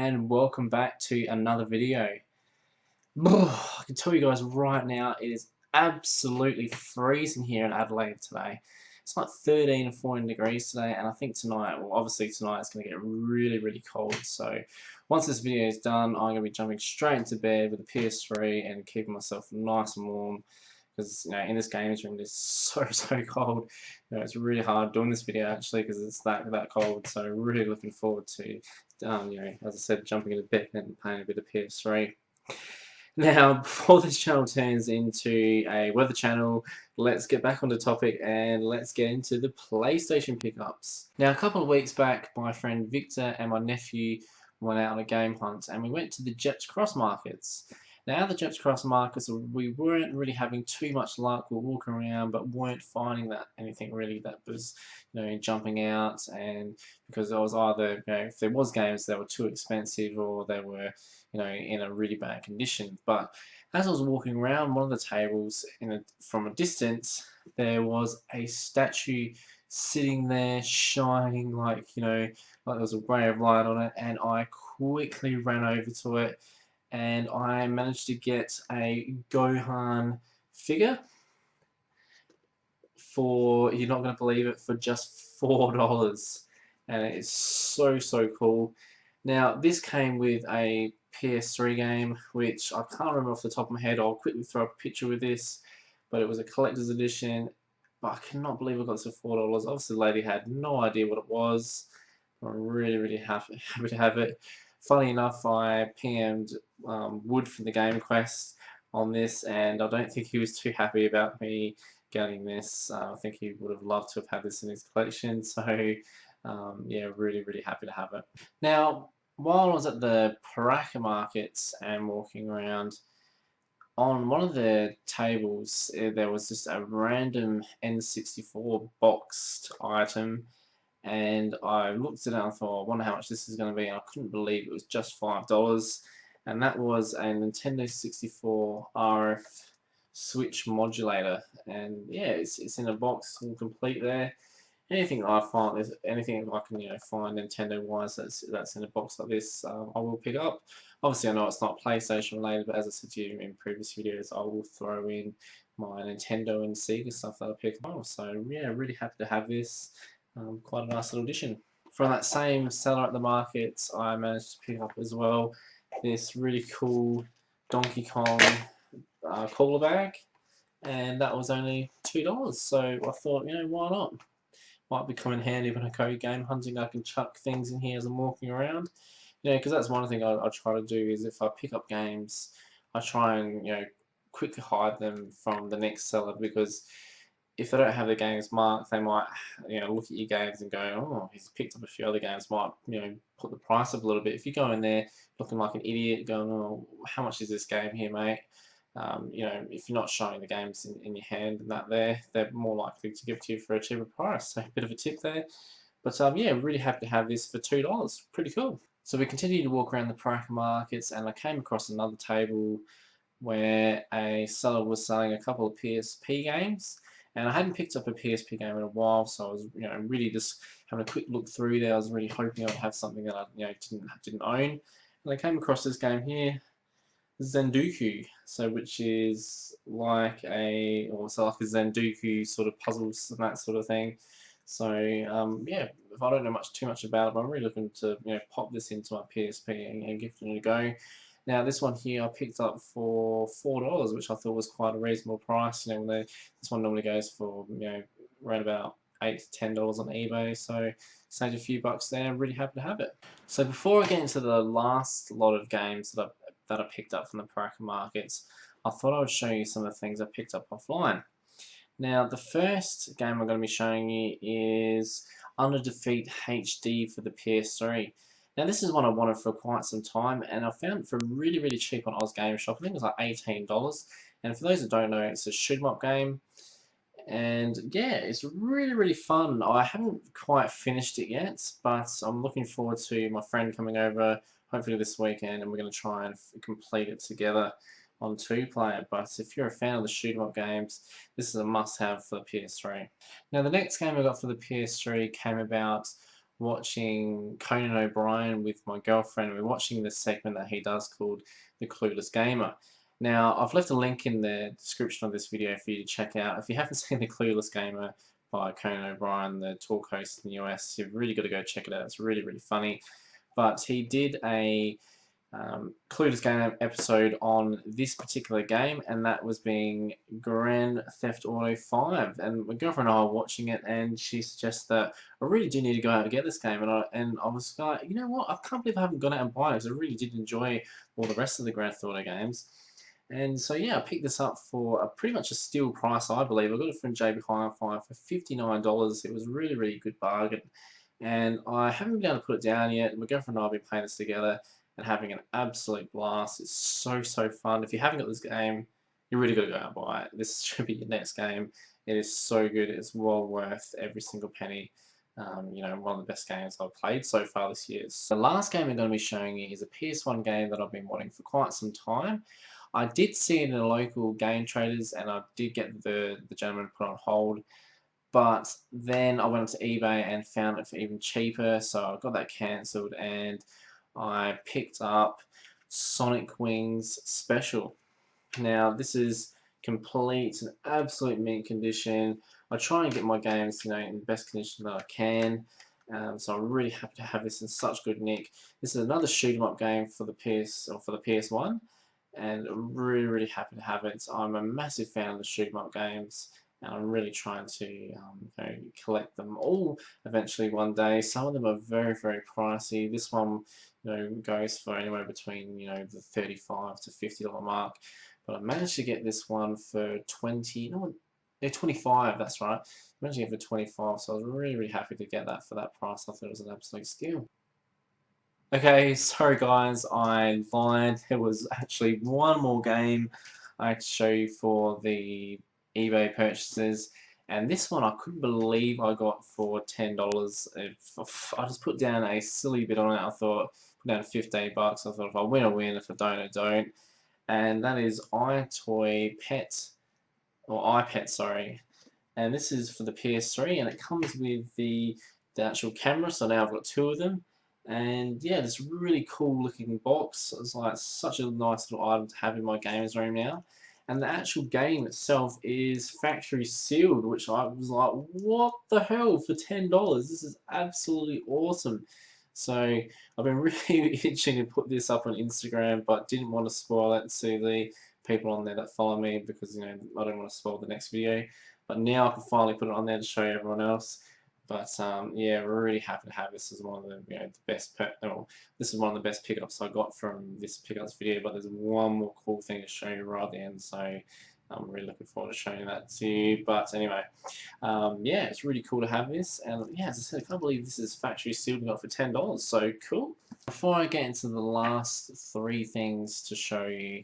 and welcome back to another video. I can tell you guys right now, it is absolutely freezing here in Adelaide today. It's like 13 or 14 degrees today, and I think tonight, well obviously tonight it's going to get really cold. So once this video is done, I'm going to be jumping straight into bed with the PS3 and keeping myself nice and warm. Because in this games room it's so cold. It's really hard doing this video actually because it's that cold. So really looking forward to as I said, jumping into bed and playing a bit of PS3. Now, before this channel turns into a weather channel, let's get back on the topic and let's get into the PlayStation pickups. Now, a couple of weeks back, my friend Victor and my nephew went out on a game hunt and we went to the Jeps Cross markets. Now, the Jeps Cross markets, we weren't really having too much luck. We were walking around, but weren't finding that anything really that was, jumping out. And because it was either, if there was games that were too expensive or they were, in a really bad condition. But as I was walking around one of the tables, from a distance, there was a statue sitting there shining like there was a ray of light on it, and I quickly ran over to it. And I managed to get a Gohan figure for, you're not going to believe it, for just $4. And it is so cool. Now, this came with a PS3 game, which I can't remember off the top of my head. I'll quickly throw up a picture with this, but it was a collector's edition. But I cannot believe I got this for $4. Obviously, the lady had no idea what it was. I'm really happy to have it. Funny enough, I PM'd Wood from the Game Quest on this, and I don't think he was too happy about me getting this. I think he would have loved to have had this in his collection, so yeah, really happy to have it. Now, while I was at the Paraka markets and walking around, on one of the tables there was just a random N64 boxed item. And I looked at it and I thought, I wonder how much this is going to be, and I couldn't believe it was just $5. And that was a Nintendo 64 RF Switch modulator. And yeah, it's in a box, all complete there. Anything I find, anything I can find Nintendo wise that's in a box like this, I will pick up. Obviously, I know it's not PlayStation related, but as I said to you in previous videos, I will throw in my Nintendo and Sega stuff that I pick up. So yeah, really happy to have this. Quite a nice little addition. From that same seller at the markets, I managed to pick up as well this really cool Donkey Kong cooler bag, and that was only $2. So I thought, why not? Might become in handy when I go game hunting. I can chuck things in here as I'm walking around. Because that's one thing I try to do is if I pick up games, I try and quickly hide them from the next seller, because if they don't have the games marked, they might look at your games and go, oh, he's picked up a few other games, might put the price up a little bit. If you go in there looking like an idiot, going, oh, how much is this game here, mate? If you're not showing the games in your hand and that they're more likely to give it to you for a cheaper price. So a bit of a tip there. But yeah, really happy to have this for $2. Pretty cool. So we continued to walk around the Paraka markets, and I came across another table where a seller was selling a couple of PSP games. And I hadn't picked up a PSP game in a while, so I was, really just having a quick look through there. I was really hoping I would have something that I, didn't own. And I came across this game here, Zendooku. So, which is like a Zendooku sort of puzzles and that sort of thing. So, yeah, if I don't know too much about it, but I'm really looking to, pop this into my PSP and give it a go. Now this one here I picked up for $4, which I thought was quite a reasonable price. This one normally goes for around about $8 to $10 on eBay, so saved a few bucks there. I'm really happy to have it. So before I get into the last lot of games that I picked up from the Paraka markets, I thought I would show you some of the things I picked up offline. Now the first game I'm going to be showing you is Under Defeat HD for the PS3. Now this is one I wanted for quite some time, and I found it for really cheap on Oz Game Shop. I think it was like $18. And for those that don't know, it's a shoot 'em up game. And yeah, it's really fun. I haven't quite finished it yet, but I'm looking forward to my friend coming over hopefully this weekend, and we're going to try and complete it together on 2-player. But if you're a fan of the shoot 'em up games, this is a must-have for the PS3. Now the next game I got for the PS3 came about watching Conan O'Brien with my girlfriend. We're watching this segment that he does called The Clueless Gamer. Now, I've left a link in the description of this video for you to check out. If you haven't seen The Clueless Gamer by Conan O'Brien, the talk host in the US, you've really got to go check it out. It's really, really funny. But he did a Clueless Game episode on this particular game, and that was being Grand Theft Auto 5. And my girlfriend and I were watching it, and she suggests that I really do need to go out and get this game. And I was like, you know what? I can't believe I haven't gone out and bought it, because I really did enjoy all the rest of the Grand Theft Auto games. And so yeah, I picked this up for pretty much a steal price, I believe. I got it from JB Hi-Fi for $59. It was a really, really good bargain. And I haven't been able to put it down yet. My girlfriend and I have been playing this together and having an absolute blast. It's so, so fun. If you haven't got this game, you really got to go out and buy it. This should be your next game. It is so good. It's well worth every single penny. You know, one of the best games I've played so far this year. So the last game I'm going to be showing you is a PS1 game that I've been wanting for quite some time. I did see it in a local game traders, and I did get the gentleman put on hold. But then I went onto eBay and found it for even cheaper, so I got that cancelled, and I picked up Sonic Wings Special. Now this is complete and absolute mint condition. I try and get my games, you know, in the best condition that I can. So I'm really happy to have this in such good nick. This is another shoot 'em up game for the PS1, and I'm really, really happy to have it. I'm a massive fan of the shoot 'em up games, and I'm really trying to you know, collect them all eventually one day. Some of them are very, very pricey. This one, you know, goes for anywhere between, you know, the $35 to $50 mark. But I managed to get this one for 20. No, yeah, 25. That's right. I managed to get it for 25. So I was really, really happy to get that for that price. I thought it was an absolute steal. Okay, sorry guys, I lied. There was actually one more game I had to show you for the eBay purchases, and this one I couldn't believe I got for $10. I just put down a silly bit on it. I thought, put down 15 bucks. I thought if I win, I win. If I don't, I don't. And that is iToy Pet, or iPet, sorry. And this is for the PS3, and it comes with the actual camera. So now I've got two of them. And yeah, this really cool looking box. It's like such a nice little item to have in my games room now. And the actual game itself is factory sealed, which I was like, what the hell for $10? This is absolutely awesome. So I've been really itching to put this up on Instagram, but didn't want to spoil it and see the people on there that follow me, because you know I don't want to spoil the next video. But now I can finally put it on there to show everyone else. But yeah, we're really happy to have this as one of the, you know, the best. This is one of the best pickups I got from this pickups video. But there's one more cool thing to show you right at the end, so I'm really looking forward to showing that to you. But anyway, yeah, it's really cool to have this. And yeah, as I said, I can't believe this is factory sealed and got for $10. So cool. Before I get into the last three things to show you,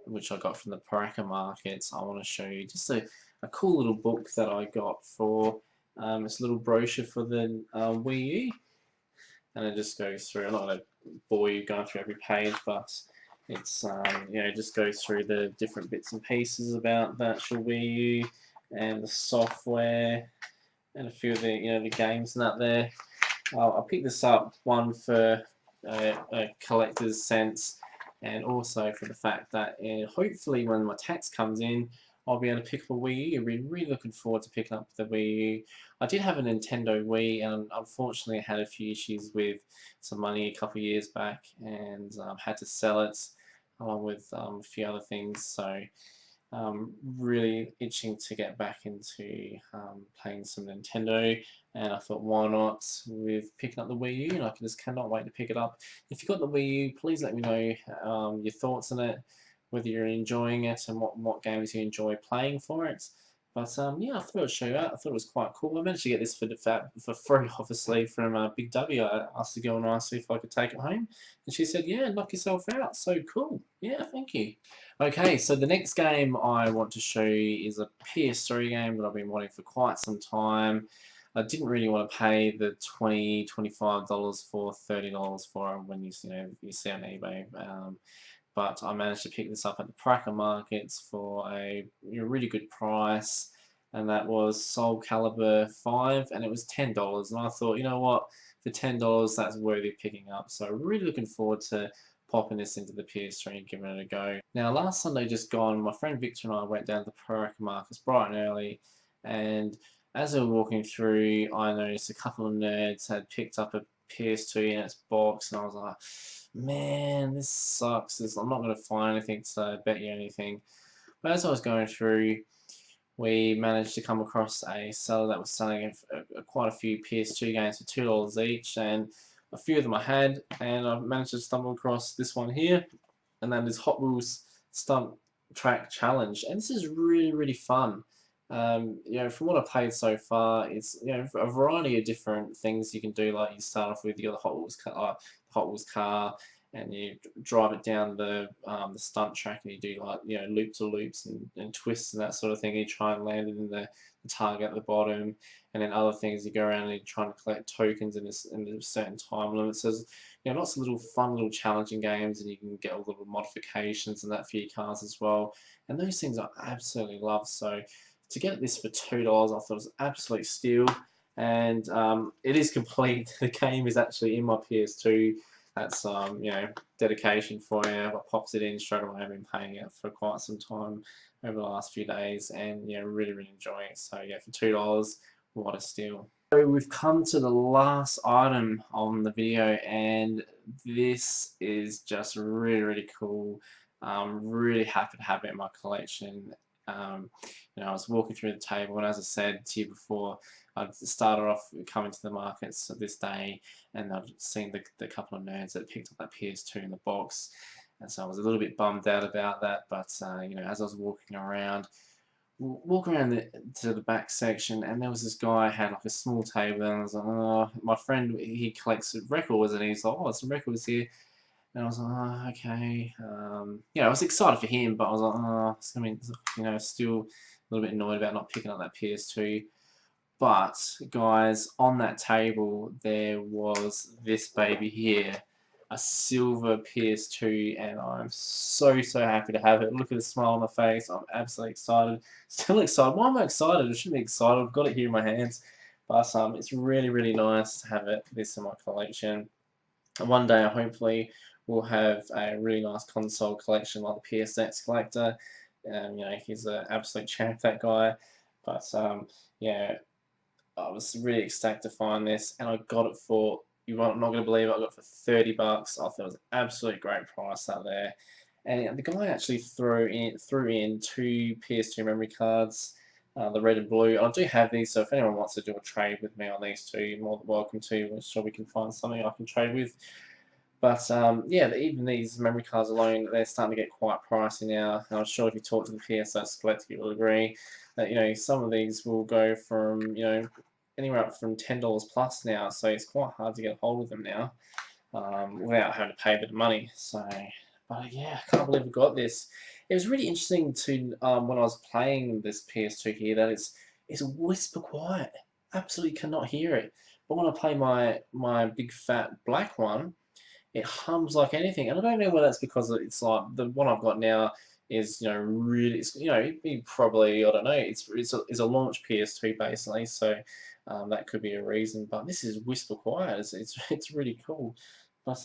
which I got from the Paraka markets, I want to show you just a cool little book that I got for. It's a little brochure for the Wii U, and it just goes through. I'm not going to bore you going through every page, but it's you know, just goes through the different bits and pieces about the actual Wii U and the software and a few of the, you know, the games and that there. I picked this up, one for a collector's sense, and also for the fact that hopefully when my tax comes in, I'll be able to pick up a Wii U. I'm really looking forward to picking up the Wii U. I did have a Nintendo Wii, and unfortunately I had a few issues with some money a couple of years back, and had to sell it along with a few other things. So really itching to get back into playing some Nintendo, and I thought, why not with picking up the Wii U, and I just cannot wait to pick it up. If you've got the Wii U, please let me know your thoughts on it, whether you're enjoying it and what games you enjoy playing for it. But yeah, I thought I'd show you out. I thought it was quite cool. I managed to get this for free, obviously, from Big W. I asked the girl nicely if I could take it home, and she said, yeah, knock yourself out. So cool. Yeah, thank you. Okay, so the next game I want to show you is a PS3 game that I've been wanting for quite some time. I didn't really want to pay the $20, $25 for $30 for it when you know, you see on eBay. But I managed to pick this up at the Paraka markets for a really good price, and that was Soulcalibur V, and it was $10. And I thought, you know what, for $10, that's worthy picking up. So really looking forward to popping this into the PS3 and giving it a go. Now last Sunday just gone, my friend Victor and I went down to Pro Markets bright and early, and as we were walking through, I noticed a couple of nerds had picked up a PS2 in its box, and I was like, man, this sucks. I'm not going to find anything to bet you anything. But as I was going through, we managed to come across a seller that was selling quite a few PS2 games for $2 each, and a few of them I had, and I managed to stumble across this one here, and that is Hot Wheels Stunt Track Challenge, and this is really fun. You know, from what I've played so far, it's, you know, a variety of different things you can do. Like you start off with your Hot Wheels car, and you drive it down the stunt track, and you do, like, you know, loop to loops and twists and that sort of thing. You try and land it in the target at the bottom, and then other things you go around and you're trying to collect tokens in a certain time limit. So there's, you know, lots of little fun, little challenging games, and you can get all the little modifications and that for your cars as well. And those things I absolutely love. So to get this for $2, I thought it was an absolute steal, and it is complete. The game is actually in my PS2. That's you know, dedication for you. I popped it in straight away. I've been playing it for quite some time over the last few days, and yeah, really enjoying it. So yeah, for $2, what a steal. So we've come to the last item on the video, and this is just really cool. I'm really happy to have it in my collection. You know, I was walking through the table, and as I said to you before, I'd started off coming to the markets this day, and I'd seen the couple of nerds that picked up that PS2 in the box, and so I was a little bit bummed out about that. But you know, as I was walking around to the back section, and there was this guy had like a small table, and I was like, oh, my friend, he collects records, and he's like, oh, some records here. And I was like, oh, okay. Yeah, I was excited for him, but I was like, oh, it's gonna be, you know, still a little bit annoyed about not picking up that PS2. But guys, on that table there was this baby here, a silver PS2, and I'm so happy to have it. Look at the smile on my face. I'm absolutely excited. Still excited. Why am I excited? I shouldn't be excited. I've got it here in my hands. But it's really nice to have this in my collection. And one day, hopefully, we'll have a really nice console collection like the PSX collector. You know, he's an absolute champ, that guy. But yeah, I was really ecstatic to find this, and I got it for, you are not going to believe it, I got it for $30. I thought it was an absolute great price out there. And the guy actually threw in 2 PS2 memory cards, the red and blue. I do have these, so if anyone wants to do a trade with me on these two, you're more than welcome to. I'm sure we can find something I can trade with. But yeah, even these memory cards alone, they're starting to get quite pricey now. And I'm sure if you talk to the PSX collector, you'll agree that, you know, some of these will go from, you know, anywhere up from $10 plus now. So it's quite hard to get a hold of them now without having to pay a bit of money. So, but yeah, I can't believe we got this. It was really interesting to when I was playing this PS2 here, that it's whisper quiet. Absolutely cannot hear it. But when I play my big fat black one, it hums like anything. And I don't know whether that's because it's like the one I've got now is, you know, really, you know, probably, I don't know, it's a launch PS2 basically, so that could be a reason. But this is whisper quiet. It's really cool. But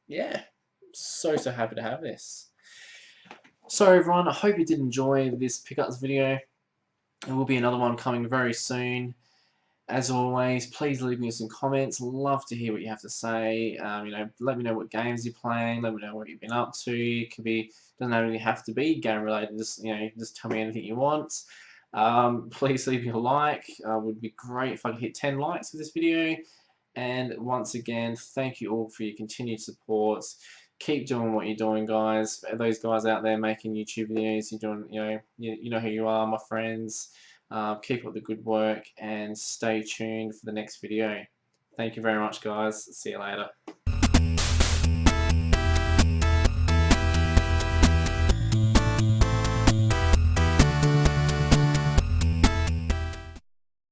yeah, so happy to have this. So everyone, I hope you did enjoy this pickups video. There will be another one coming very soon. As always, please leave me some comments. Love to hear what you have to say. You know, let me know what games you're playing. Let me know what you've been up to. It could be, doesn't really have to be game related. Just, you know, just tell me anything you want. Please leave me a like. Would be great if I could hit 10 likes for this video. And once again, thank you all for your continued support. Keep doing what you're doing, guys. For those guys out there making YouTube videos, you're doing, you know, you know who you are, my friends. Keep up the good work, and stay tuned for the next video. Thank you very much, guys. See you later.